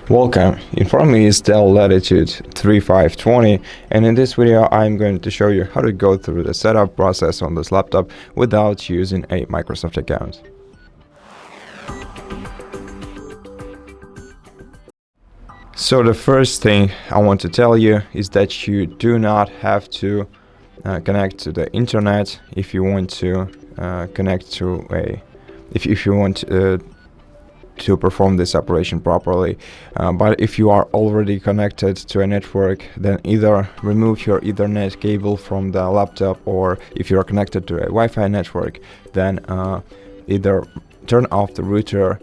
Welcome, in front of me is DELL Latitude 3520, and in this video I'm going to show you how to go through the setup process on this laptop without using a Microsoft account. So the first thing I want to tell you is that you do not have to connect to the internet if you want to connect to if you want to perform this operation properly, but if you are already connected to a network, then either remove your Ethernet cable from the laptop, or if you are connected to a Wi-Fi network, then either turn off the router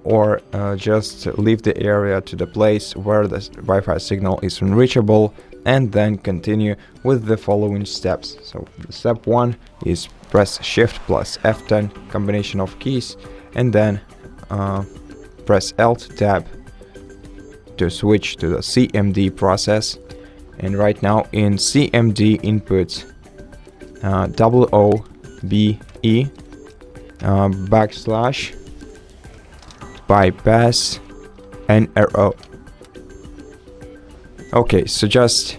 or just leave the area to the place where the Wi-Fi signal is unreachable, and then continue with the following steps. So step 1 is press Shift plus F10 combination of keys, and then press Alt tab to switch to the CMD process. And right now in CMD input, WOBE backslash bypass NRO. Okay, so just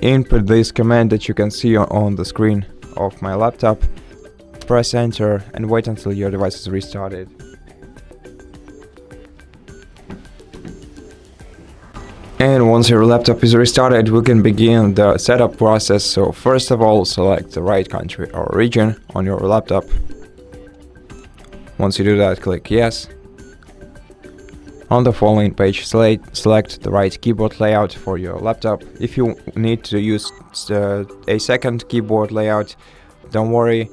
input this command that you can see on the screen of my laptop, press enter and wait until your device is restarted. And once your laptop is restarted, we can begin the setup process. So first of all, select the right country or region on your laptop. Once you do that, click yes. On the following page, select the right keyboard layout for your laptop. If you need to use a second keyboard layout, don't worry,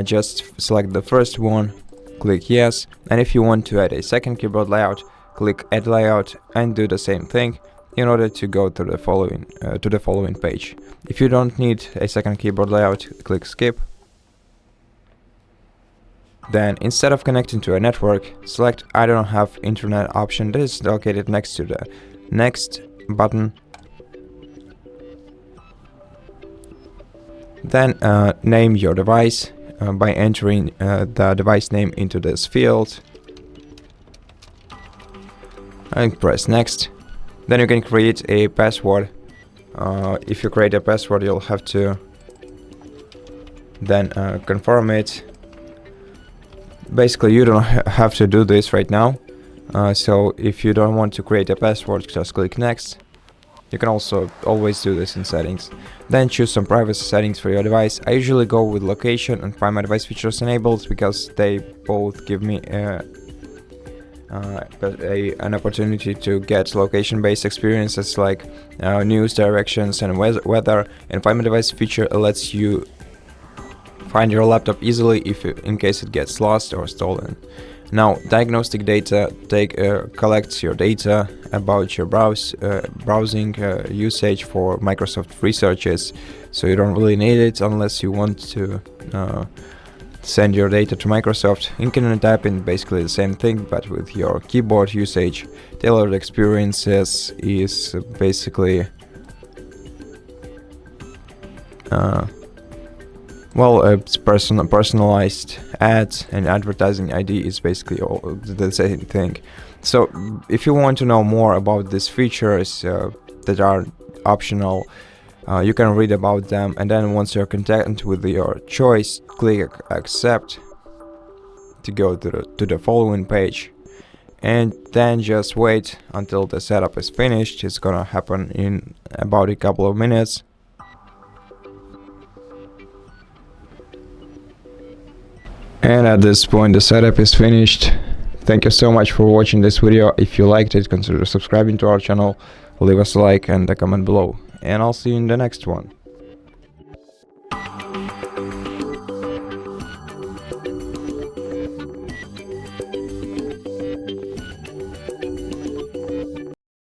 just select the first one, click yes. And if you want to add a second keyboard layout, click add layout and do the same thing in order to go to the following page. If you don't need a second keyboard layout, click skip. Then instead of connecting to a network, select I don't have internet option that is located next to the next button. Then name your device by entering the device name into this field and press next. Then you can create a password. If you create a password, you'll have to then confirm it. Basically, you don't have to do this right now. So if you don't want to create a password, just click next. You can also always do this in settings. Then choose some privacy settings for your device. I usually go with location and find my device features enabled because they both give me an opportunity to get location-based experiences like news, directions, and weather. And Find My Device feature lets you find your laptop easily in case it gets lost or stolen. Now, diagnostic data collects your data about your browsing usage for Microsoft researches, so you don't really need it unless you want to send your data to Microsoft. Internet typing, basically the same thing, but with your keyboard usage. Tailored experiences is basically it's personalized ads, and advertising ID is basically all the same thing. So if you want to know more about these features that are optional, you can read about them, and then once you're content with your choice, click accept to go to the following page, and then just wait until the setup is finished. It's gonna happen in about a couple of minutes. And at this point the setup is finished. Thank you so much for watching this video. If you liked it, consider subscribing to our channel, leave us a like and a comment below, and I'll see you in the next one.